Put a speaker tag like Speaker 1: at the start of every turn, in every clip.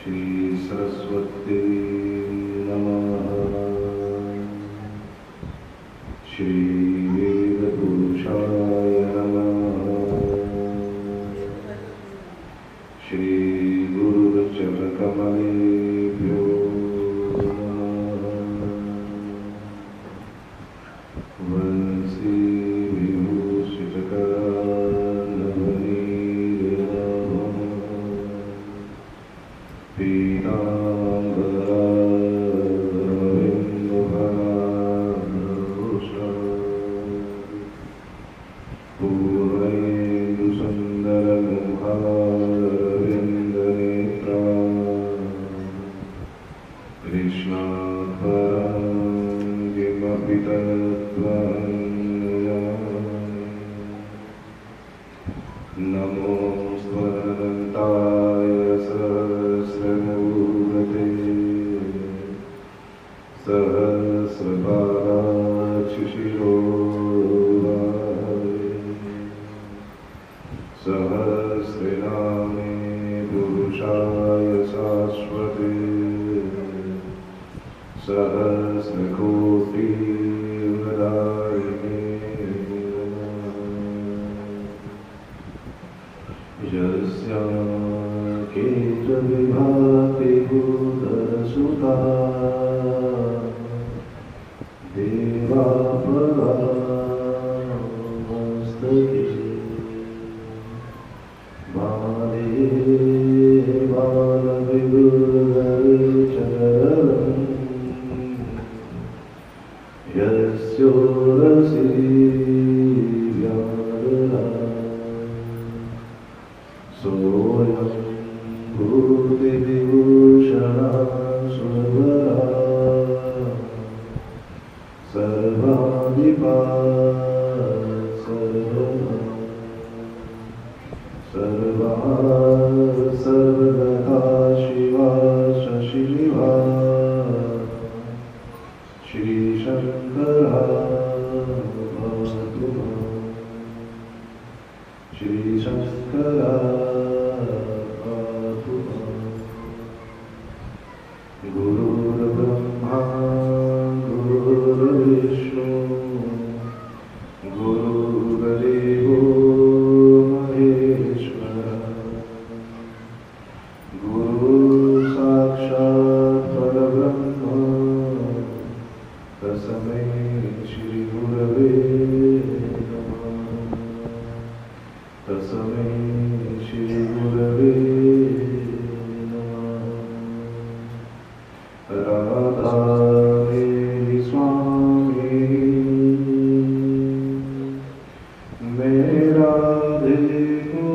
Speaker 1: श्री सरस्वती नमः। श्री वेदपुरुषाय नमः। श्री गुरुचरणकमलेभ्यो नमः। वंशी विभूषितकरानवनीरनमः। पीताम्बरविन्दुभराभूषा पूर्णेन्दुसुन्दरमुखारविन्दनेत्रा कृष्णात् परं किमपि तत्त्वमन्यया। नमोऽस्त्वनन्ताय सहस्रमूर्ते सहस्रपादाक्षिशिरोधारे सहस्रनामे पुरुषाय शाश्वते सहस्रकोटिवदायिने यस्याखेच विभाति भूतसुता देवापरामस्तके बाले बालविदुर्धरिचरणम् यस्योरसि व्याहृता सोऽयं भूतिविभूषणः सुरवरा सर्वाधिपाः सर्वदा शिवा शशिवा श्रीशङ्करः भवतु श्रीशङ्करः भवतु। गुरुर्ब्रह्मा गुरुर्विष्णु गुरुर्देवो महेश्वरः गुरुसाक्षात् परब्रह्म तस्मै श्रीगुरवे नमः। तस्मै श्रीगुरवे नमः। राधा मेरी स्वामी मेरा देखो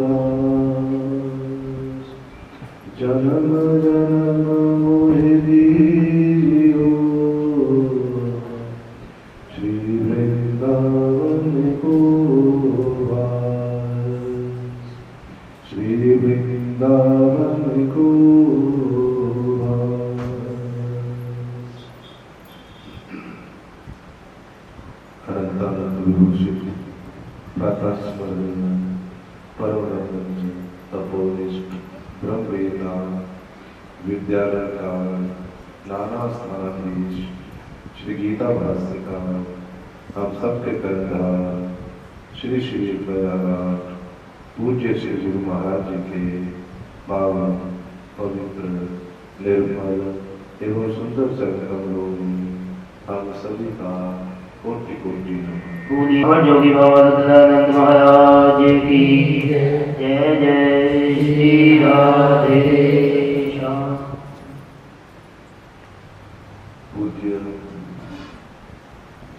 Speaker 1: दास जन्म जन्म मोहि दीजियो श्री वृंदावन को वास श्री वृंदावन को वास। अनंतानंद विभूषित प्रातः स्मरण परम तपोनिष्ठ ब्रह्मवेता विद्यालंकार नाना स्मरणीश श्री गीता भाष्यकार हम सबके कर्णधार श्री श्री प्रयागराज पूज्य श्री गुरु महाराज जी के पावन पवित्र निर्मल एवं सुंदर चरण कमलों में हम सभी का कोटि कोटि
Speaker 2: पूज्य जोगी बाबा दत्तानंद महाराज की जय जय श्री राधे श्याम।
Speaker 1: पूज्य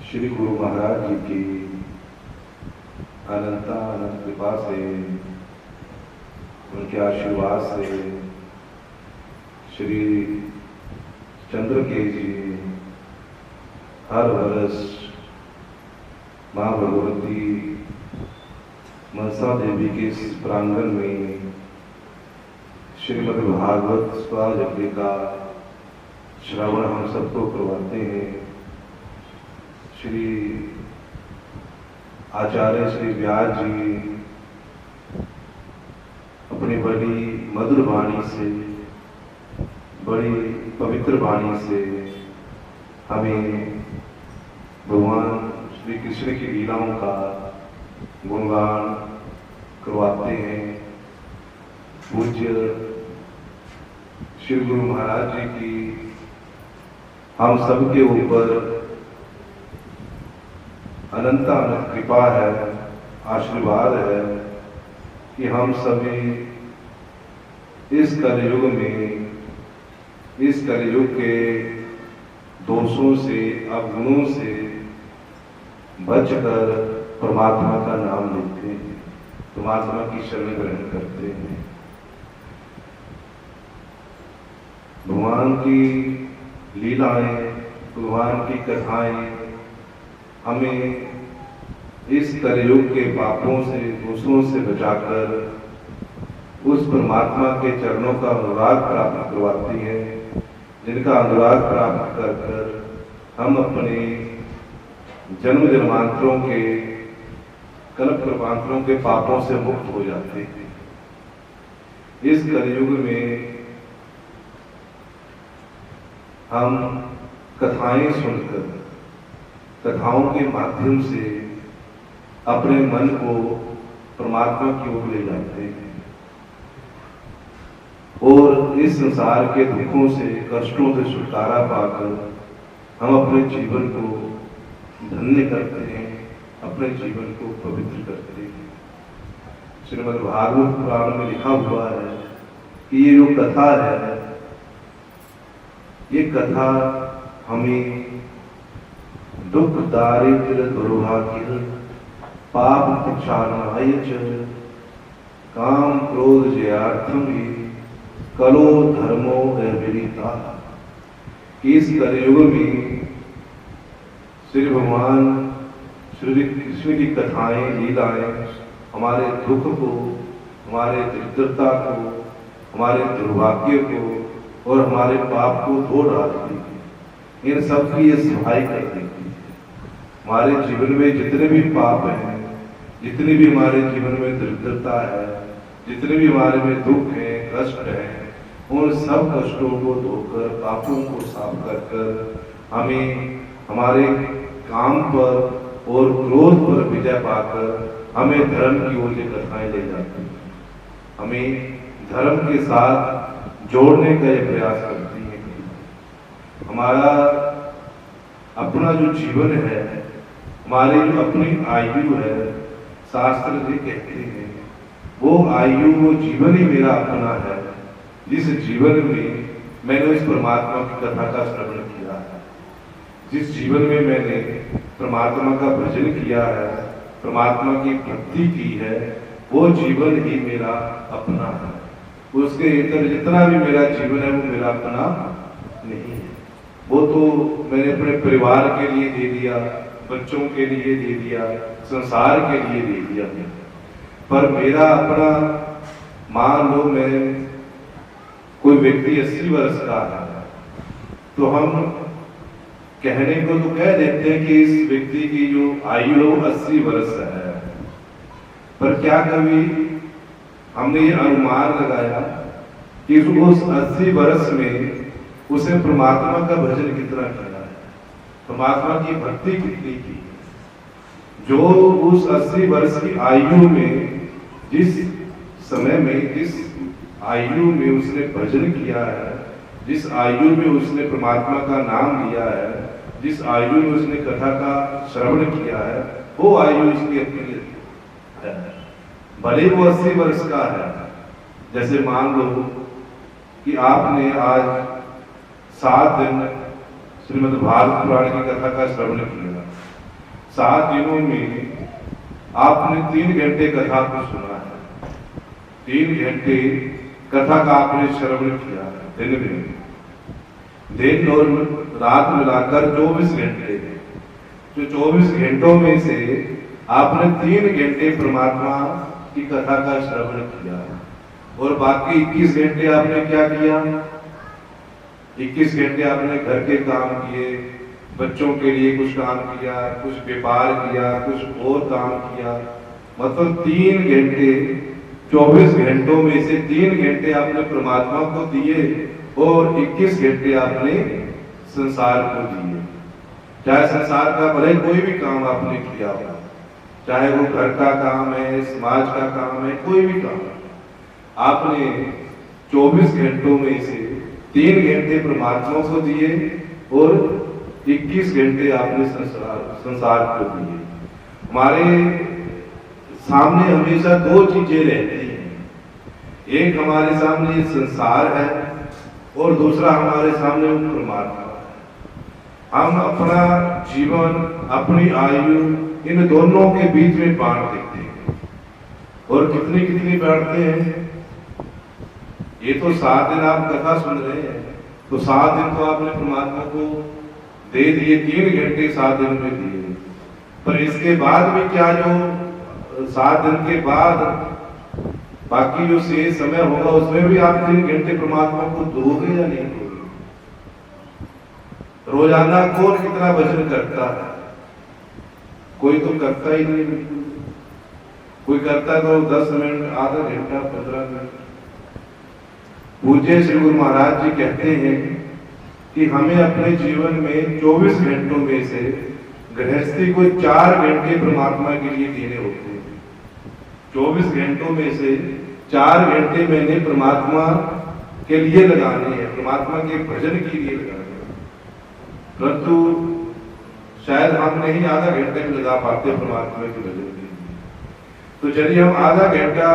Speaker 1: श्री गुरु महाराज जी की अनंत कृपा से उनके आशीर्वाद से श्री चंद्रकेश जी हर वर्ष माँ भगवती मनसा देवी के इस प्रांगण में श्रीमद् भागवत स्वाध्याय का श्रवण हम सबको करवाते हैं। श्री आचार्य श्री व्यास जी अपनी अपनी बड़ी मधुर वाणी से, बड़ी पवित्र वाणी से हमें भगवान श्री कृष्ण की लीलाओं का गुणगान करवाते हैं। पूज्य श्री गुरु महाराज जी की हम सबके ऊपर अनंत अनंत कृपा है, आशीर्वाद है कि हम सभी इस कलयुग में, इस कलयुग के दोषों से, अवगुणों से बचकर परमात्मा का नाम लेते हैं, परमात्मा की शरण ग्रहण करते हैं। भगवान की लीलाएं, भगवान की कथाएं हमें इस कलयुग के पापों से, दोषों से बचाकर उस परमात्मा के चरणों का अनुराग प्राप्त करवाती है, जिनका अनुराग प्राप्त कर कर हम अपने जन्म जन्मांतरों के, कल्प कल्पांतरों के पापों से मुक्त हो जाते हैं। इस कलयुग में हम कथाएं सुनकर, कथाओं के माध्यम से अपने मन को परमात्मा की ओर ले जाते हैं और इस संसार के दुखों से, कष्टों से छुटकारा पाकर हम अपने जीवन को धन्य करते हैं, अपने जीवन को पवित्र करते हैं। श्रीमद् भागवत पुराण में लिखा हुआ है कि ये जो कथा है, ये कथा हमें दुख दारिद्र दुर्भाग्य पाप प्रक्षालनाय च काम क्रोध जयार्थम ही कलो धर्मो अविरीता। इस कलयुग में श्री भगवान श्री कृष्ण की कथाएं, लीलाएं हमारे दुख को, हमारे दरिद्रता को, हमारे दुर्भाग्य को और हमारे पाप को धो डालती है। इन सब की ये सफाई कर देती है। हमारे जीवन में जितने भी पाप हैं, जितनी भी हमारे जीवन में दरिद्रता है, जितने भी हमारे में दुख है, कष्ट है, उन सब कष्टों को धोकर, पापों को साफ कर कर हमें हमारे काम पर और क्रोध पर विजय पाकर हमें धर्म की ओर ये कथाएं ले जाती हैं। हमें धर्म के साथ जोड़ने का ये प्रयास करती हैं। हमारा अपना जो जीवन है, हमारी जो अपनी आयु है, शास्त्र जी कहते हैं वो आयु, वो जीवन ही मेरा अपना है, जिस जीवन में मैंने उस परमात्मा की कथा का श्रवण किया है, जिस जीवन में मैंने परमात्मा का भजन किया है, परमात्मा की भक्ति की है, वो जीवन ही मेरा अपना है। उसके इतर जितना भी मेरा जीवन है वो मेरा अपना नहीं है। वो तो मैंने अपने परिवार के लिए दे दिया, बच्चों के लिए दे दिया, संसार के लिए दे दिया, पर मेरा अपना, मान लो मैं कोई व्यक्ति 80 वर्ष का है तो हम कहने को तो कह देते हैं कि इस व्यक्ति की जो आयु है वो 80 वर्ष है, पर क्या कभी हमने ये अनुमान लगाया कि उस 80 वर्ष में उसे परमात्मा का भजन कितना किया है, परमात्मा की भक्ति कितनी की। जो उस 80 वर्ष की आयु में, जिस समय में, जिस आयु में उसने भजन किया है, जिस आयु में उसने परमात्मा का नाम लिया है, जिस आयु में उसने कथा का श्रवण किया है, वो आयु उसकी अपनी है। भले वो 80 वर्ष का है। जैसे मान लो कि आपने आज 7 दिन श्रीमद् भागवत पुराण की कथा का श्रवण किया। 7 दिनों में आपने 3 घंटे कथा को सुना है, 3 घंटे कथा का आपने श्रवण किया है दिन में। दिन और रात मिलाकर 24 घंटे, जो 24 घंटों में से आपने 3 घंटे परमात्मा की कथा का श्रवण किया और बाकी 21 घंटे आपने क्या किया? 21 घंटे आपने घर के काम किए, बच्चों के लिए कुछ काम किया, कुछ व्यापार किया, कुछ और काम किया। मतलब 3 घंटे 24 घंटों में से 3 घंटे आपने परमात्मा को दिए और 21 घंटे आपने संसार को दिए। चाहे संसार का भले कोई भी काम आपने किया हो, चाहे वो घर का काम है, समाज का काम है, कोई भी काम है, आपने 24 घंटों में से 3 घंटे परमात्मा को दिए और 21 घंटे आपने संसार को दिए। हमारे सामने हमेशा 2 चीजें रहती हैं, एक हमारे सामने संसार है और दूसरा हमारे सामने परमात्मा है। हम अपना जीवन, अपनी आयु इन दोनों के बीच में बांट देते हैं। और कितनी कितनी बांटते हैं? ये तो 7 दिन आप कथा सुन रहे हैं, तो 7 दिन तो आपने परमात्मा को दे दिए, 3 घंटे 7 दिन में दिए। पर इसके बाद भी क्या, जो 7 दिन के बाद बाकी जो शेष समय होगा उसमें भी आप 3 घंटे परमात्मा को दोगे या नहीं दोगे? रोजाना कौन कितना भजन करता है? कोई तो करता ही नहीं, बिल्कुल। कोई करता तो 10 मिनट, आधा घंटा, 15 मिनट। पूज्य श्री गुरु महाराज जी कहते हैं कि हमें अपने जीवन में 24 घंटों में से गृहस्थी को 4 घंटे परमात्मा के लिए देने होते हैं। 24 घंटों में से 4 घंटे मैंने परमात्मा के लिए लगाने हैं, परमात्मा के भजन के लिए लगाने हैं। परंतु शायद हम नहीं आधा घंटे में लगा पाते परमात्मा के भजन के लिए। तो चलिए हम आधा घंटा,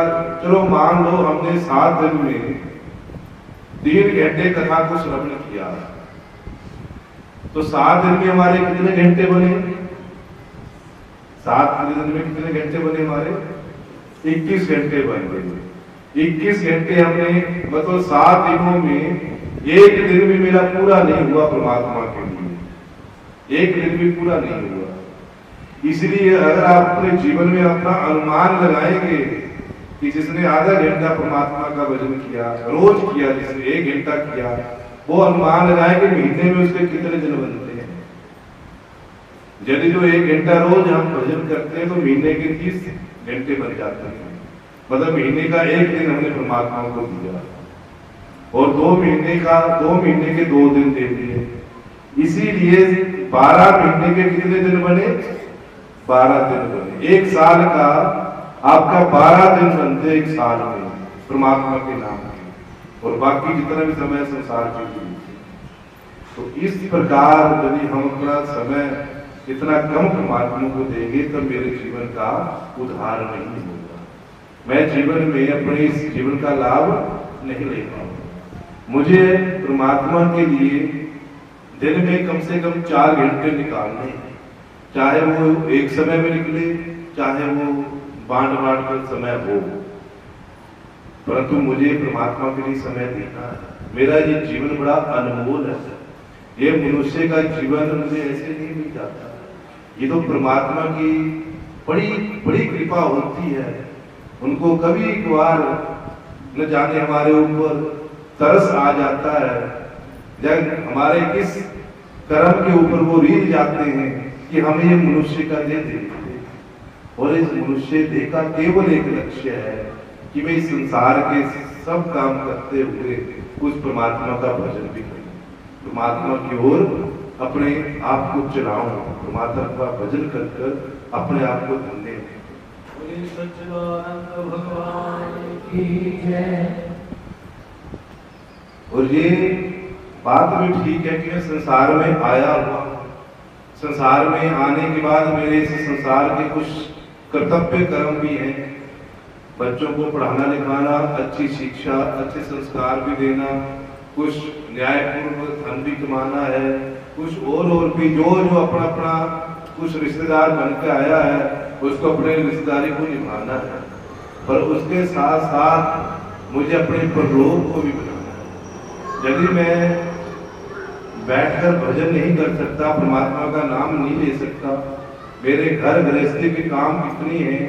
Speaker 1: चलो मान लो हमने 7 दिन में 3 घंटे कथा को श्रवण किया, तो 7 दिन में हमारे कितने घंटे बने? 7 दिन में कितने घंटे बने हमारे? 21 घंटे बन गए। 21 घंटे हमने, मतलब 7 दिनों में एक दिन भी मेरा पूरा नहीं हुआ परमात्मा के लिए, एक दिन भी पूरा नहीं हुआ। इसलिए अगर आप अपने जीवन में अपना अनुमान लगाएंगे कि जिसने आधा घंटा परमात्मा का भजन किया, रोज किया, जिसने 1 घंटा किया, वो अनुमान लगाएंगे महीने में उसके कितने दिन बनते हैं। यदि जो 1 घंटा रोज हम भजन करते हैं तो महीने के 30 घंटे बन जाते हैं। मतलब महीने का 1 दिन हमने परमात्मा को दिया और 2 महीने के 2 दिन दे दिए। इसीलिए 12 महीने के कितने दिन बने? 12 दिन बने। 1 साल का आपका 12 दिन बनते 1 साल में परमात्मा के नाम के, और बाकी जितना भी समय संसार के लिए। तो इस प्रकार यदि हम अपना समय इतना कम परमात्मा को देंगे तो मेरे जीवन का उद्धार नहीं होगा, मैं जीवन में अपने इस जीवन का लाभ नहीं ले पाऊंगा। मुझे परमात्मा के लिए दिन में कम से कम 4 घंटे निकालने, चाहे वो एक समय में निकले, चाहे वो बांट कर समय हो, परंतु मुझे परमात्मा के लिए समय देना है। मेरा ये जीवन बड़ा अनमोल है। ये मनुष्य का जीवन मुझे ऐसे नहीं मिल जाता। ये तो परमात्मा की बड़ी बड़ी कृपा होती है। उनको कभी एक बार न जाने हमारे ऊपर तरस आ जाता है, जब हमारे किस कर्म के ऊपर वो रीझ जाते हैं कि हमें ये मनुष्य का देह देते, और इस मनुष्य देह का केवल एक लक्ष्य है कि मैं इस संसार के सब काम करते हुए उस परमात्मा का भजन भी करूं, परमात्मा की ओर अपने आप को चलाऊं, परमात्मा का भजन कर अपने आप को धन्य भगवान की जय। और ये बात भी ठीक है कि मैं संसार में आया हुआ, संसार में आने के बाद मेरे इस संसार के कुछ कर्तव्य कर्म भी हैं। बच्चों को पढ़ाना लिखाना, अच्छी शिक्षा, अच्छे संस्कार भी देना, कुछ न्यायपूर्ण धन भी कमाना है, कुछ और भी जो अपना अपना कुछ रिश्तेदार बन के आया है उसको अपने रिश्तेदारी को निभाना है। पर उसके साथ साथ मुझे अपने परलोक को भी बनाना है। यदि मैं बैठकर भजन नहीं कर सकता, परमात्मा का नाम नहीं ले सकता, मेरे घर गृहस्थी के काम कितने हैं,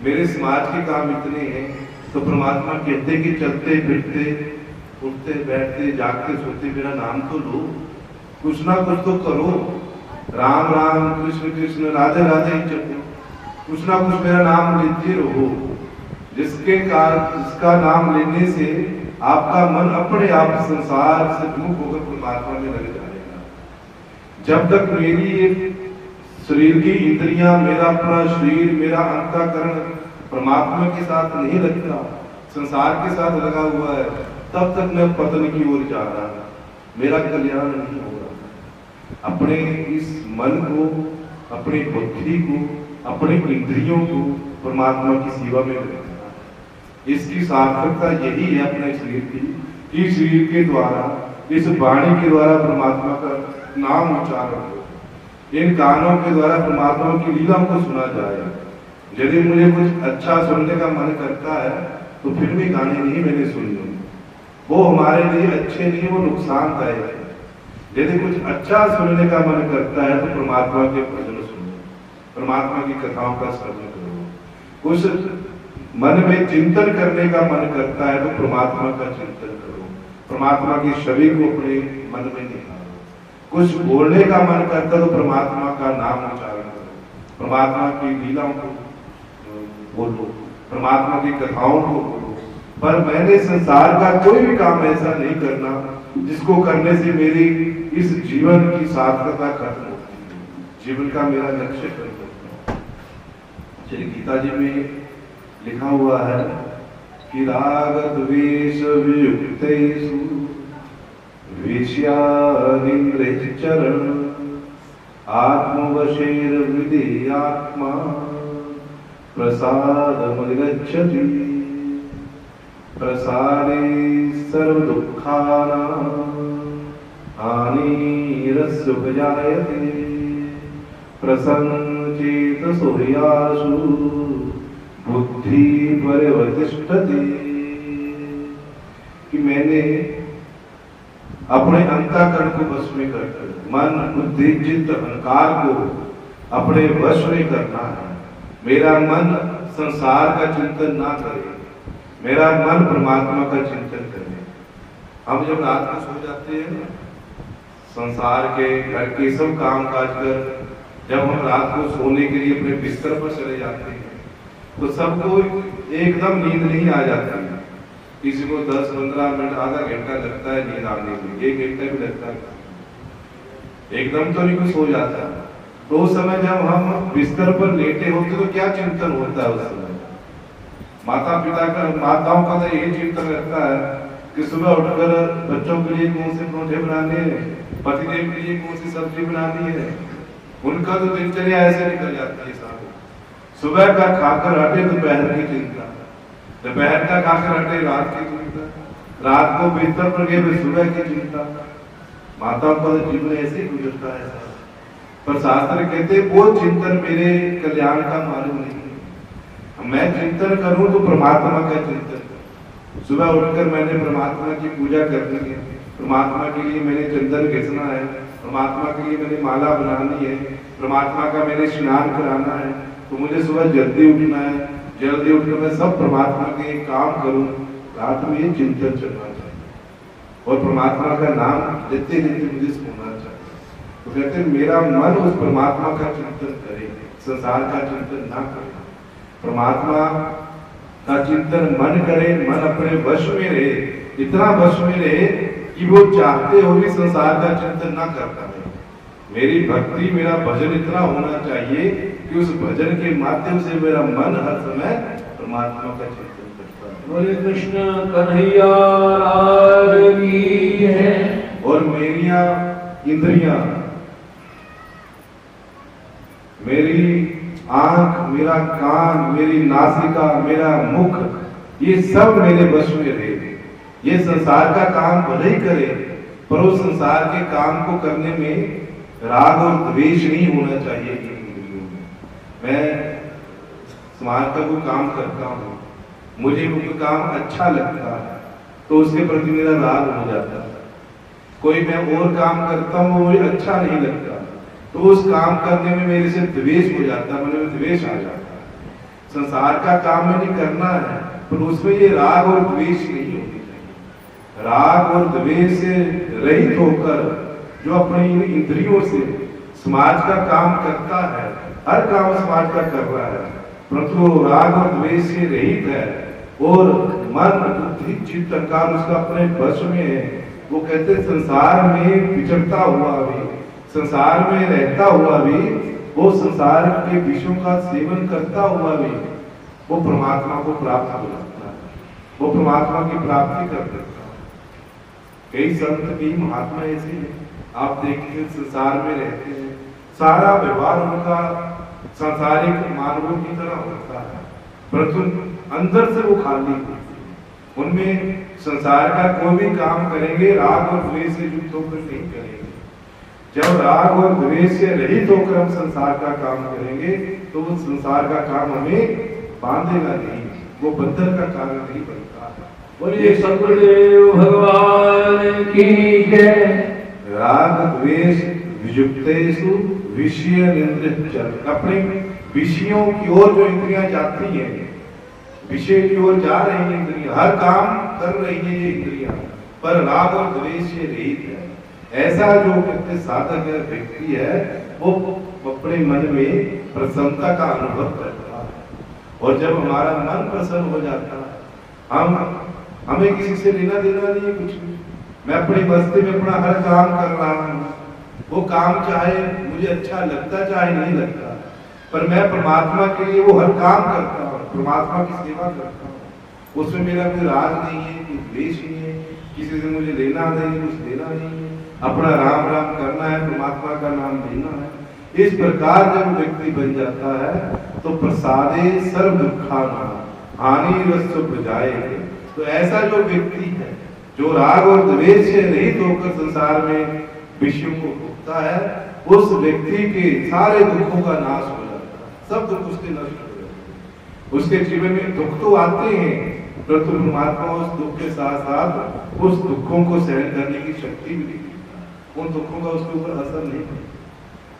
Speaker 1: मेरे समाज के काम इतने हैं, तो परमात्मा कहते कि चलते फिरते, उठते बैठते, जागते सोते मेरा नाम तो लो, कुछ ना कुछ तो करो। राम राम कृष्ण कृष्ण राधे राधे ही जपो, कुछ ना कुछ मेरा नाम लेते रहो। जिसका नाम लेने से आपका मन अपने आप संसार से मुक्त होकर परमात्मा में लग जाएगा। जब तक मेरी ये शरीर की इंद्रियां, मेरा अपना शरीर, मेरा अंतःकरण परमात्मा के साथ नहीं लगता, संसार के साथ लगा हुआ है, तब तक मैं पतन की ओर जा रहा हूं, मेरा कल्याण नहीं हो रहा। अपने इस मन को, अपनी बुद्धि को, अपने इंद्रियों को परमात्मा की सेवा में रखना, इसकी सार्थकता यही है अपने शरीर की, कि शरीर के द्वारा, इस वाणी के द्वारा परमात्मा का नाम उच्चारण हो, इन कानों के द्वारा परमात्मा की लीलाओं को सुना जाए। यदि मुझे कुछ अच्छा सुनने का मन करता है तो फिर भी गाने नहीं मैंने सुनने, वो हमारे लिए अच्छे नहीं, वो नुकसानदायक है। यदि कुछ अच्छा सुनने का मन करता है तो परमात्मा के भजन सुनो, परमात्मा की कथाओं का श्रवण करो। कुछ मन में चिंतन करने का मन करता है तो परमात्मा का चिंतन करो, परमात्मा की छवि को अपने मन में निकालो। कुछ बोलने का मन करता है तो परमात्मा का नाम उच्चारण करो, परमात्मा की लीलाओं को बोलो, परमात्मा की कथाओं को बोलो। पर मैंने संसार का कोई भी काम ऐसा नहीं करना जिसको करने से मेरी इस जीवन की सार्थकता खत्म होती है, जीवन का मेरा लक्ष्य खत्म होता है। श्री गीता जी में लिखा हुआ है कि राग द्वेष वियुक्तेषु विषयानिन्द्रियचरण आत्मवशेर्विधेयात्मा प्रसादमधिगच्छति प्रसादे सर्वदुःखानां हानिरस्योपजायते प्रसन्नचेतसो यासु बुद्धि परिवर्तिष्ठति। कि मैंने अपने अंतःकरण को वश में करके मन, बुद्धि, चित्त, अहंकार को अपने वश में करना है। मेरा मन संसार का चिंतन ना करे, मेरा मन परमात्मा का चिंतन करे। हम जब रात को सो जाते हैं ना, संसार के घर के सब काम काज कर जब हम रात को सोने के लिए अपने बिस्तर पर चले जाते हैं तो सबको एकदम नींद नहीं आ जाती है। किसी को 10-15 मिनट, आधा घंटा लगता है नींद आने में, 1 घंटा भी लगता है, एकदम तो नहीं कुछ हो जाता। तो उस समय जब हम बिस्तर पर लेटे होते तो क्या चिंतन होता है उस समय? माताओं का तो यही चिंतन रहता है कि सुबह उठकर बच्चों के लिए कौन से परोठे बनाने हैं, पतिदेव के लिए कौन सी सब्जी बनानी है। उनका तो दिनचर्या ऐसे निकल जाती है साहब। सुबह का खाकर हटे दोपहर की चिंता, दोपहर का खाकर हटे रात की चिंता, रात को बिस्तर पर गए सुबह की चिंता। माताओं का जीवन ऐसे ही गुजरता है। पर शास्त्र कहते वो चिंतन मेरे कल्याण का मार्ग नहीं है। मैं चिंतन करूं तो परमात्मा का चिंतन करूं। सुबह उठकर मैंने परमात्मा की पूजा करनी है, परमात्मा के लिए मैंने चंदन घिसना है, परमात्मा के लिए मैंने माला बनानी है, परमात्मा का मैंने स्नान कराना है, तो मुझे सुबह जल्दी उठना है, जल्दी उठकर मैं सब परमात्मा के काम करूं। रात में ये चिंतन चलना चाहिए और परमात्मा का नाम लेते लेते मुझे सुनना चाहिए। तो कहते हैं मेरा मन उस परमात्मा का चिंतन करे, संसार का चिंतन ना करे। परमात्मा का चिंतन मन करे, मन अपने वश में रहे, इतना वश में रहे कि वो चाहते हुए भी संसार का चिंतन ना करता है। मेरी भक्ति, मेरा भजन इतना होना चाहिए कि उस भजन के माध्यम से मेरा मन हर समय परमात्मा का चिंतन करता है।
Speaker 2: बोले कृष्ण कन्हैया लाल की है।
Speaker 1: और मेरिया इंद्रियां, मेरी आंख, मेरा कान, मेरी नासिका, मेरा मुख, ये सब मेरे वश में रहे। ये संसार का काम भले ही करे पर उस संसार के काम को करने में राग और द्वेष नहीं होना चाहिए। मैं समाज का कोई काम करता हूँ, मुझे कोई काम अच्छा लगता है तो उसके प्रति मेरा राग हो जाता है। कोई मैं और काम करता हूँ मुझे अच्छा नहीं लगता तो उस काम करने में मेरे से द्वेष हो जाता है, मन में द्वेष आ जाता है। संसार का काम मैंने करना है पर उसमें ये राग और द्वेष नहीं होनी चाहिए। राग और द्वेष से रहित होकर जो अपनी इंद्रियों से समाज का काम करता है, हर काम समाज का कर रहा है, परंतु राग और द्वेष से रहित है, और मन बुद्धि चित्त अहंकार उसका अपने वश में है। वो कहते संसार में विचरता हुआ भी, संसार में रहता हुआ भी, वो संसार के विषयों का सेवन करता हुआ भी वो परमात्मा को प्राप्त हो जाता है, वो परमात्मा की प्राप्ति कर देता है। कई संत कई महात्मा ऐसे हैं, आप देखते हैं संसार में रहते हैं, सारा व्यवहार उनका सांसारिक मानवों की तरह होता है, परंतु अंदर से वो खाली होते हैं। उनमें संसार का कोई भी काम करेंगे राग और द्वेष से युक्त होकर नहीं करेंगे। जब राग और द्वेष से रहित होकर हम संसार का काम करेंगे तो वो संसार का काम हमें बांधेगा नहीं, वो बंधन का कारण नहीं बनता।
Speaker 2: बोलिए सतगुरुदेव भगवान की जय।
Speaker 1: राग द्वेष वियुक्तेषु विषय निंद्रिय, अपने विषयों की ओर जो इंद्रियां जाती हैं, विषय की ओर जा रही है इंद्रियां, हर काम कर रही है ये इंद्रियां, पर राग और द्वेष से रहित है। ऐसा जो व्यक्ति साधक व्यक्ति है वो अपने मन में प्रसन्नता का अनुभव करता है, और जब हमारा मन प्रसन्न हो जाता है, हमें किसी से लेना देना नहीं है कुछ भी। मैं अपनी बस्ती में अपना हर काम कर रहा हूँ, वो काम चाहे मुझे अच्छा लगता चाहे नहीं लगता, पर मैं परमात्मा के लिए वो हर काम करता हूँ, परमात्मा की सेवा करता हूँ। उसमें मेरा कोई राग नहीं है, कोई द्वेष नहीं है, किसी से मुझे लेना नहीं, कुछ देना नहीं है, अपना राम राम करना है, परमात्मा का नाम लेना है। इस प्रकार जब व्यक्ति बन जाता है तो प्रसादे सर्व दुखाना हानि रस प्रजाए। तो ऐसा जो व्यक्ति है जो राग और द्वेष से रहित होकर संसार में विषयों को भोगता है, उस व्यक्ति के सारे दुखों का नाश हो जाता है, सब दुख उसके नष्ट हो जाते हैं। उसके जीवन में दुख तो आते हैं, परंतु परमात्मा उस दुख के साथ साथ उस दुखों को सहन करने की शक्ति भी देता है, उन दुखों का उसके ऊपर असर नहीं पड़ता।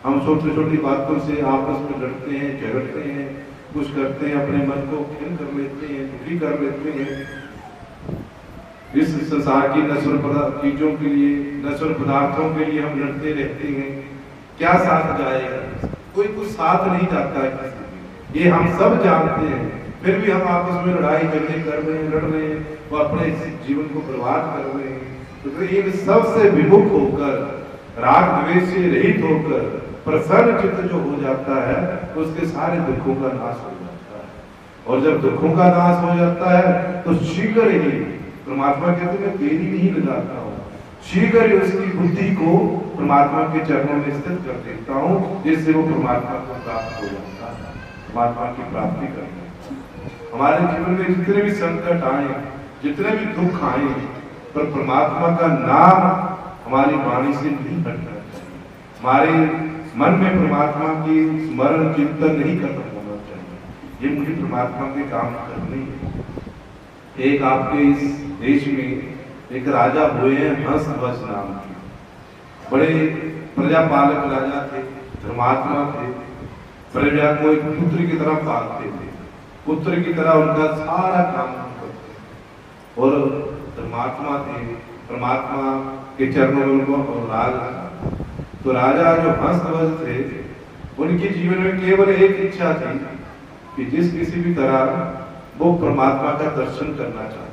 Speaker 1: हम छोटी छोटी बातों से आपस में लड़ते हैं, झगड़ते हैं, कुछ करते हैं, अपने मन को खिन्न कर लेते हैं, दुखी कर लेते हैं। इस संसार की नश्वर चीजों के लिए, नश्वर पदार्थों के लिए हम लड़ते रहते हैं, क्या साथ जाएगा? कोई कुछ साथ नहीं जाता है किसी, ये हम सब जानते हैं, फिर भी हम आपस में लड़ाई झगड़े कर रहे हैं, लड़ रहे हैं, वो अपने जीवन को बर्बाद कर रहे हैं। तो इन सबसे विमुख होकर, राग द्वेष से रहित होकर प्रसन्न चित्त जो हो जाता है, उसके सारे दुखों का नाश हो जाता है। और जब दुखों का नाश हो जाता है तो शीघ्र ही परमात्मा कहते मैं देरी नहीं लगाता हूँ, शीघ्र ही उसकी बुद्धि को परमात्मा के चरणों में स्थित कर देता हूँ, जिससे वो परमात्मा को प्राप्त हो जाता है, परमात्मा की प्राप्ति करता है। हमारे जीवन में जितने भी संकट आए, जितने भी दुख आए, पर परमात्मा का नाम हमारी वाणी से नहीं हटना चाहिए, हमारे मन में परमात्मा की स्मरण चिंतन नहीं खत्म होना चाहिए। ये मुझे परमात्मा के काम करने हैं। एक आपके इस देश में एक राजा हुए हैं हंसध्वज नाम के, बड़े प्रजापालक राजा थे, धर्मात्मा थे, प्रजा को एक पुत्र की तरह पालते थे, पुत्र की तरह उनका सारा काम करते, और धर्मात्मा थे, परमात्मा के चरणों में उनको राग लगा। तो राजा जो हंसध्वज थे, उनके जीवन में केवल एक इच्छा थी कि जिस किसी भी तरह वो परमात्मा का दर्शन करना चाहते।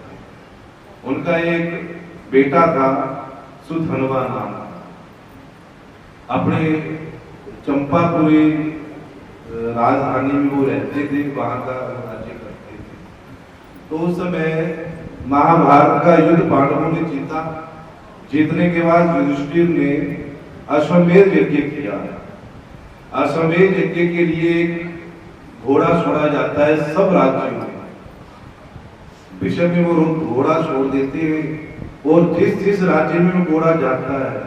Speaker 1: उनका एक बेटा था सुधनवा नाम, अपने चंपापुरी राजधानी में वो रहते थे, वहां का राज्य करते थे। तो उस समय महाभारत का युद्ध पांडवों ने जीता, जीतने के बाद युधिष्ठिर ने अश्वमेध यज्ञ किया। अश्वमेध यज्ञ के लिए घोड़ा छोड़ा जाता है सब राज्यों में, विषय में वो घोड़ा छोड़ देते हैं, और जिस जिस राज्य में वो घोड़ा जाता है,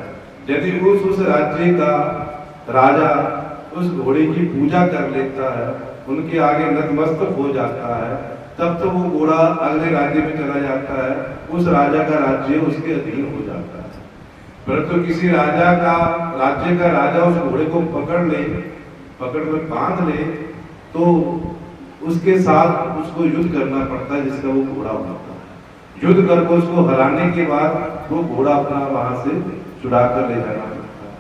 Speaker 1: यदि उस राज्य का राजा उस घोड़े की पूजा कर लेता है, उनके आगे नतमस्तक हो जाता है, तब तो वो घोड़ा अगले राज्य में चला जाता है, उस राजा का राज्य उसके अधीन हो जाता है। परंतु किसी राज्य का राजा उस घोड़े को पकड़ कर बांध ले, तो उसके साथ उसको युद्ध करना पड़ता है, जिसका वो घोड़ा होता है। युद्ध करके उसको हराने के बाद वो घोड़ा अपना वहां से छुड़ा कर ले जाना पड़ता है।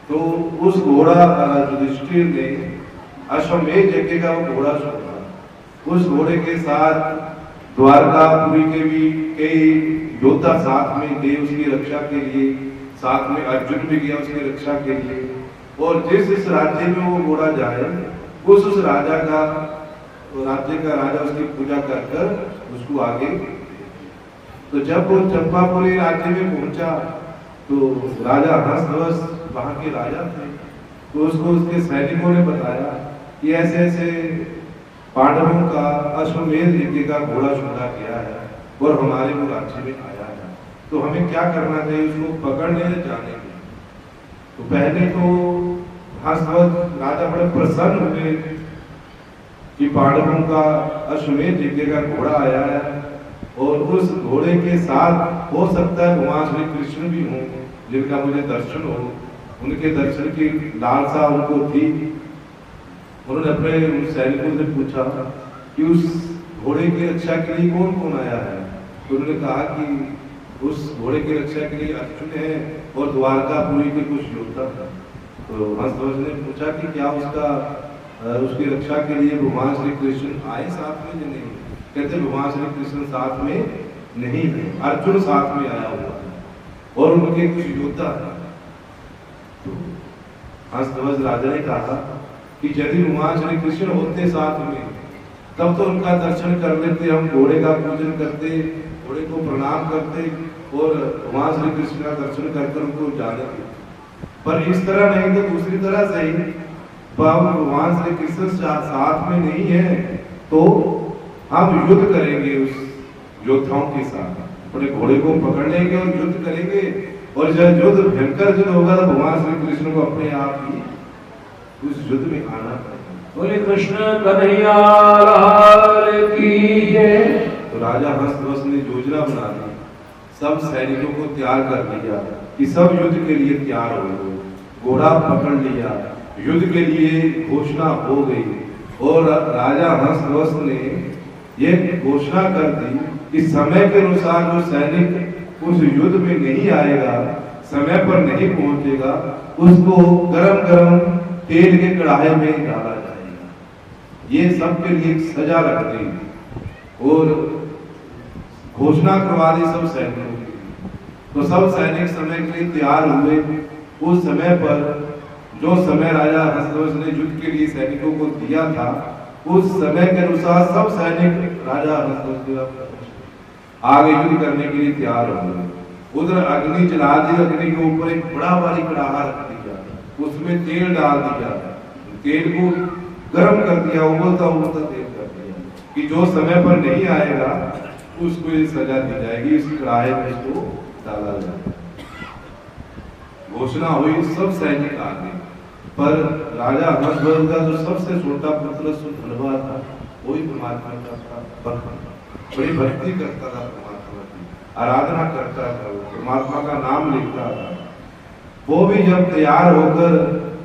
Speaker 1: तो उस घोड़ा युधिष्ठिर ने अश्वमेध यज्ञ का वो घोड़ा छोड़ा, उस घोड़े के साथ द्वारकापुरी के भी कई योद्धा साथ में गए उसकी रक्षा के लिए, साथ में अर्जुन भी गया उसकी रक्षा के लिए। और जिस राज्य में वो घोड़ा जाए उस राजा का राज्य का राजा उसकी पूजा कर कर उसको आगे। तो जब वो चंपापुरी राज्य में पहुंचा तो राजा हंसध्वज वहां के राजा थे, तो उसको उसके सैनिकों ने बताया कि ऐसे ऐसे पांडवों का अश्वमेध यज्ञ का घोड़ा छुड़ा किया है और हमारे वो राज्य में आया है, तो हमें क्या करना चाहिए उसको पकड़ने या जाने के। तो पहले तो हंसध्वज राजा बड़े प्रसन्न हुए कि पांडवों का अश्वमेध यज्ञ का घोड़ा आया है और उस घोड़े के साथ हो सकता है भगवान श्री कृष्ण भी हों जिनका मुझे दर्शन हो, उनके दर्शन की लालसा उनको थी। उन्होंने अपने सैनिकों से पूछा कि उस घोड़े की रक्षा के लिए कौन कौन आया है, तो उन्होंने कहा कि उस घोड़े की रक्षा के लिए अर्जुन है और द्वारकापुरी के कुछ योद्धा हैं। तो हंसध्वज ने पूछा कि क्या उसकी रक्षा के लिए भगवान श्री कृष्ण आए साथ में या नहीं। कहते भगवान श्री कृष्ण साथ में नहीं है, अर्जुन साथ में आया हुआ है और उनके कुछ योद्धा है। तो हंसध्वज राजा ने कहा कि यदि भगवान श्री कृष्ण होते साथ में तब तो उनका दर्शन कर लेते, हम घोड़े का पूजन करते, घोड़े को प्रणाम करते और भगवान श्री कृष्ण का दर्शन करके उनको जाने थे। पर इस तरह नहीं तो दूसरी तरह से ही भगवान श्री कृष्ण साथ में नहीं है तो हम युद्ध करेंगे उस योद्धाओं के साथ, अपने घोड़े को पकड़ लेंगे और युद्ध करेंगे। और जब युद्ध भयंकर युद्ध होगा तो भगवान श्री कृष्ण को अपने आप ही उस युद्ध में आना पड़ेगा।
Speaker 2: बोले कृष्ण कन्हैया लाल की जय।
Speaker 1: तो राजा हंसध्वज ने योजना बना दी, सब सैनिकों को तैयार कर दिया कि सब युद्ध के लिए तैयार हो गए, घोड़ा पकड़ लिया, युद्ध के लिए घोषणा हो गई। और राजा हंसध्वज ने यह घोषणा कर दी कि समय के अनुसार जो सैनिक उस युद्ध में नहीं आएगा, समय पर नहीं पहुंचेगा, उसको गरम गरम तेल के कढ़ाई में डाला जाएगा। ये सबके लिए एक सजा रख दी और घोषणा करवा दी सब सैनिकों की। तो सब सैनिक समय के लिए तैयार हुए। उस समय पर जो समय राजा हंसध्वज ने युद्ध के लिए सैनिकों को दिया था उस समय के अनुसार सब सैनिक राजा हंसध्वज आगे युद्ध करने के लिए तैयार हो गए। उधर अग्नि जला दी, अग्नि के ऊपर एक बड़ा भारी कढ़ाहा रख दिया, उसमें तेल डाल दिया, तेल को गर्म कर दिया, उबलता उबलता तेल कर दिया कि जो समय पर नहीं आएगा उसको ये सजा दी जाएगी, इस कढ़ाई में इसको डाला जाएगा। घोषणा हुई, सब सैनिक आ गए। पर राजा हंसध्वज का जो सबसे छोटा पुत्र सुधनवा था वही परमात्मा का भक्त, बड़ी भक्ति करता था, परमात्मा की आराधना करता था, परमात्मा का नाम लेता था। वो भी जब तैयार होकर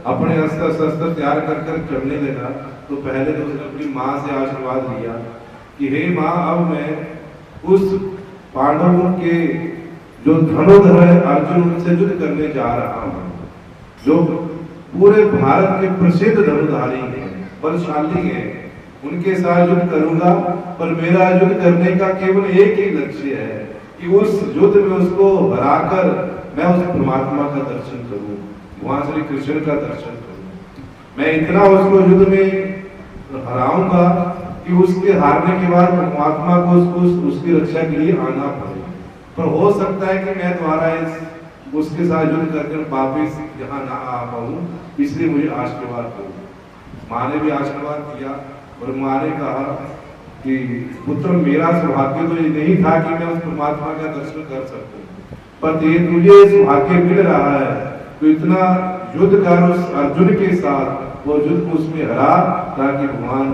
Speaker 1: अपने अस्त्र शस्त्र तैयार कर कर चढ़ने लगा तो पहले तो उसने अपनी माँ से आशीर्वाद लिया कि हे माँ, अब मैं उस पांडवों के जो धनुर्धर है अर्जुन उनसे युद्ध करने जा रहा हूँ, जो पूरे भारत के प्रसिद्ध धनुर्धारी हैं, बलशाली हैं, उनके साथ युद्ध करूंगा। पर मेरा युद्ध करने का केवल एक ही लक्ष्य है कि उस युद्ध में उसको हराकर मैं उस परमात्मा का दर्शन करूं, भगवान श्री कृष्ण का दर्शन करूं। मैं इतना उसको युद्ध में हराऊंगा कि उसके हारने के बाद परमात्मा को उसकी रक्षा के लिए आना पड़े। पर हो सकता है कि मैं द्वारा उसके साथ युद्ध करके वापिस यहाँ ना आ पाऊं, इसलिए मुझे आशीर्वाद करो। माँ ने भी आशीर्वाद दिया और माँ ने कहा कि पुत्र, मेरा सौभाग्य तो ये नहीं था कि मैं उस परमात्मा का दर्शन कर सकूं, पर तुझे सौभाग्य मिल रहा है तो इतना युद्ध कर उस अर्जुन के साथ वो युद्ध को उसमें हरा, ताकि भगवान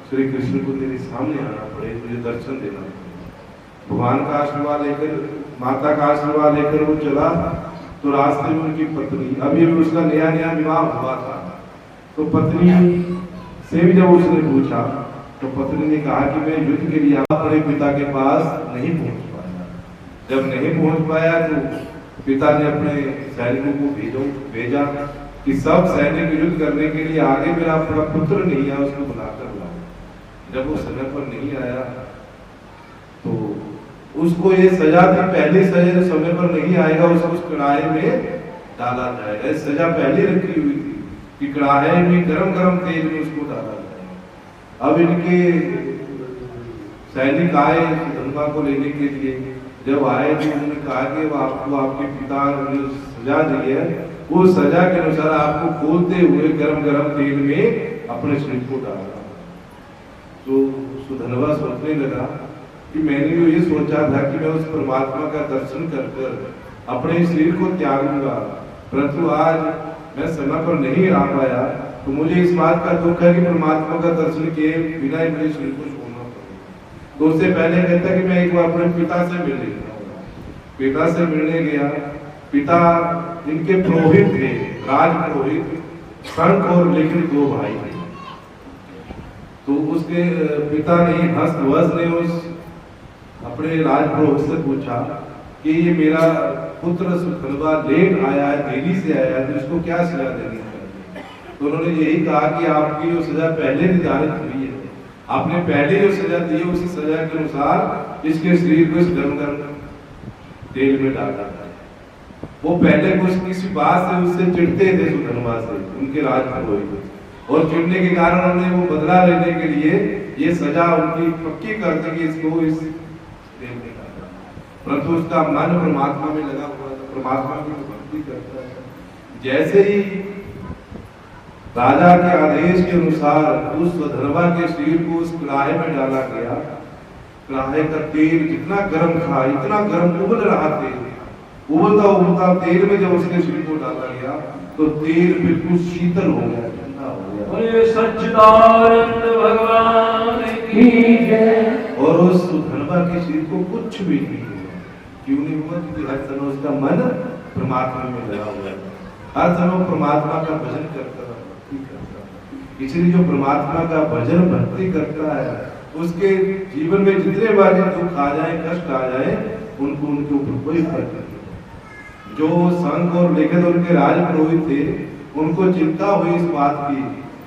Speaker 1: श्री कृष्ण को तेरे सामने आना पड़े, तुझे दर्शन देना पड़े। भगवान का आशीर्वाद लेकर, माता का आशीर्वाद लेकर वो चला तो रास्ते में उनकी पत्नी, अभी भी उसका नया नया विवाह हुआ था, तो पत्नी से भी जब उसने पूछा तो पत्नी ने कहा कि मैं युद्ध के लिए अपने पिता के पास नहीं पहुंच पाया। जब नहीं पहुंच पाया तो पिता ने अपने सैनिकों को भेजा कि सब सैनिक युद्ध करने के लिए आगे, मेरा अपना पुत्र नहीं है, उसको बुलाकर लाओ। जब वो समय पर नहीं आया तो उसको ये सजा थी, पहली सजा जो समय पर नहीं आएगा उसको उस कढ़ाई में डाला जाएगा। ये सजा पहले रखी हुई थी कि कढ़ाई में गरम गरम तेल में उसको डाला जाएगा। अब इनके सैनिक आए धनवा को लेने के लिए, जब आए तो उन्होंने कहा कि वो आपको आपके पिता ने सजा दी है, वो सजा के अनुसार आपको खोलते हुए गरम गरम तेल में अपने शरीर को डाला। तो सुधनवा सोचने लगा कि मैंने तो ये सोचा था कि मैं उस परमात्मा का दर्शन कर कर अपने शरीर को त्यागूंगा, परंतु आज मैं समय पर नहीं आ पाया, तो मुझे इस बात का दुख है कि परमात्मा का दर्शन किए बिना ही मुझे शरीर को छोड़ना पड़ेगा। तो उससे पहले कहता कि मैं एक बार अपने पिता से मिलने गया। पिता से मिलने गया। पिता इनके पुरोहित थे, राज पुरोहित, शंख और लेकिन 2 भाई थे। तो उसके पिता ने हंसध्वज ने उस अपने राज पुरोहित से पूछा कि ये मेरा पुत्र सुधनवा लेट आया है, देरी से आया है, तो इसको क्या सजा देनी चाहिए? तो उन्होंने यही कहा कि आपकी जो सजा पहले निर्धारित हुई है, आपने पहले जो सजा दी है उसी सजा के अनुसार इसके शरीर को इस गरम गरम तेल में डाला जाए। वो पहले कुछ किसी बात से उससे चिढ़ते थे सुधनवा से, उनके राज पुरोहित, और चिढ़ने के कारण उन्होंने वो बदला लेने के लिए ये सजा उनकी पक्की कर दी कि इसको इस तेल में डाला। परंतु उसका मन परमात्मा में लगा हुआ था, परमात्मा की भक्ति करता है। जैसे ही राजा के आदेश के अनुसार उस धनवा के शरीर को उस कढ़ाई में डाला गया। कढ़ाई का तेल जितना गर्म था, इतना गर्म उबल रहा तेल, उबलता उबलता तेल में जब उसके शरीर को डाला गया तो तेल बिल्कुल शीतल हो गया, ठंडा हो गया।
Speaker 2: बोले सच्चिदानंद भगवान की जय।
Speaker 1: और उस धनवा के शरीर को कुछ भी नहीं हुआ। क्यों नहीं हुआ? क्योंकि हर समय उसका मन परमात्मा में लगा हुआ है, हर समय परमात्मा का भजन करता है, भक्ति करता है। इसलिए जो परमात्मा का भजन भक्ति करता है उसके जीवन में जितने बार दुख आ जाए, कष्ट आ जाए, उनको उनके ऊपर कोई फर्क नहीं। जो संघ और लेखक उनके राज पुरोहित थे, उनको चिंता हुई इस बात की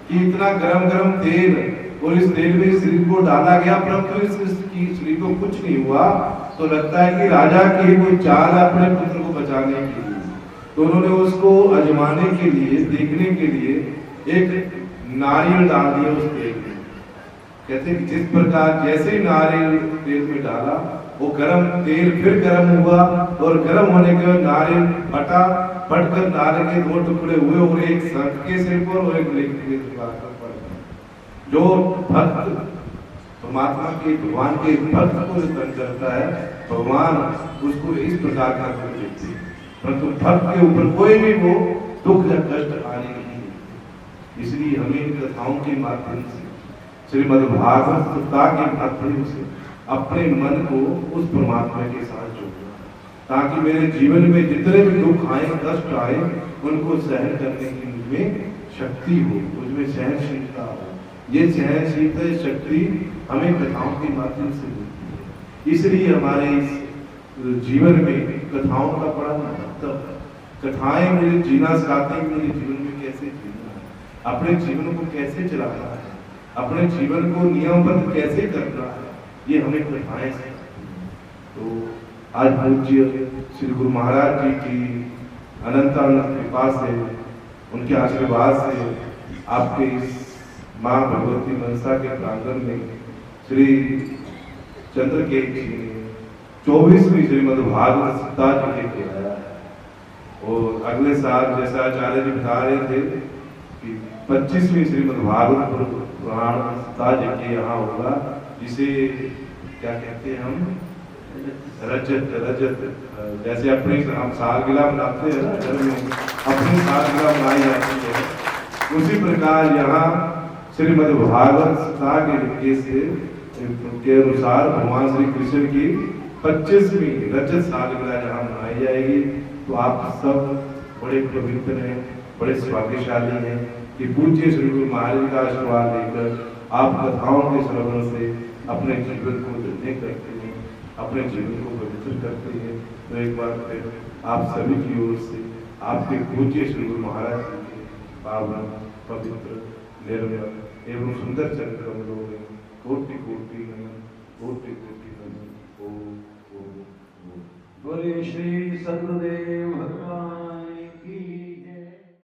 Speaker 1: कि इतना गरम गरम तेल और इस तेल में शरीर को डाला गया, परंतु इसकी शरीर को कुछ नहीं हुआ। तो लगता है कि राजा की वो चाल अपने पुत्र को बचाने के लिए, तो उन्होंने उसको आजमाने के लिए, देखने के लिए एक नारियल डाल दिया उस तेल में। कहते हैं कि जिस प्रकार जैसे ही नारियल तेल में डाला, वो गरम तेल फिर गरम हुआ, और गरम होने के बाद नारियल फटा, फटकर नारियल के 2 टुकड़े हुए, और एक शंख के सिर पर और एक लेखक के सिर पर पड़ गया। जो भक्त परमात्मा के, भगवान के भक्त को स्तन करता है, भगवान उसको इस प्रकार का दुख देते हैं, परंतु भक्त के ऊपर कोई भी वो दुख या कष्ट आने नहीं देते। इसलिए हमें इन कथाओं के माध्यम से, श्रीमद् भागवत कथा के माध्यम से अपने मन को उस परमात्मा के साथ जोड़ना, ताकि मेरे जीवन में जितने भी दुख आए, कष्ट आए, उनको सहन करने की मुझमें शक्ति हो, मुझमें सहनशीलता हो। ये सहनशीलता, शक्ति हमें कथाओं के माध्यम से मिलती है। इसलिए हमारे इस जीवन में कथाओं का बड़ा महत्व है। कथाएं मुझे जीना सिखाती हैं, मुझे जीवन में कैसे जीना है, अपने जीवन को कैसे चलाना है, अपने जीवन को नियमबद्ध कैसे करना है, ये हमें कथाएं सिखाती हैं। तो आज पूज्य श्री गुरु महाराज जी की अनंत अनंत कृपा से, उनके आशीर्वाद से, आपके इस माँ भगवती मनसा के प्रांगण में श्री चंद्रकेत जी ने 24वीं श्रीमद् भागवत सप्ताह जी लेके आया है। और अगले साल जैसा आचार्य जी बता रहे थे कि 25वीं श्रीमद् भागवत पुराण सप्ताह जी यहाँ होगा, जिसे क्या कहते हैं हम, रजत, जैसे अपने हम सालगिरह मनाते हैं ना, घर में अपनी सालगिरह मनाई जाती है, उसी प्रकार यहाँ श्रीमद् भागवत सप्ताह के लिखे से के अनुसार भगवान श्री कृष्ण की 25वीं रजत सालगिरह जहाँ मनाई जाएगी। तो आप सब बड़े पवित्र हैं, बड़े भाग्यशाली हैं कि पूज्य श्री गुरु महाराज का आशीर्वाद लेकर आप कथाओं के श्रवण से अपने जीवन को धन्य करते हैं, अपने जीवन को पवित्र करते हैं। तो एक बार फिर आप सभी की ओर से आपके पूज्य श्री गुरु महाराज जी के पावन, पवित्र, निर्मल एवं सुंदर चरण कमलों में कोटि कोटि नमन, कोटि कोटि नमन।
Speaker 2: बोले श्री सदगुरुदेव भगवान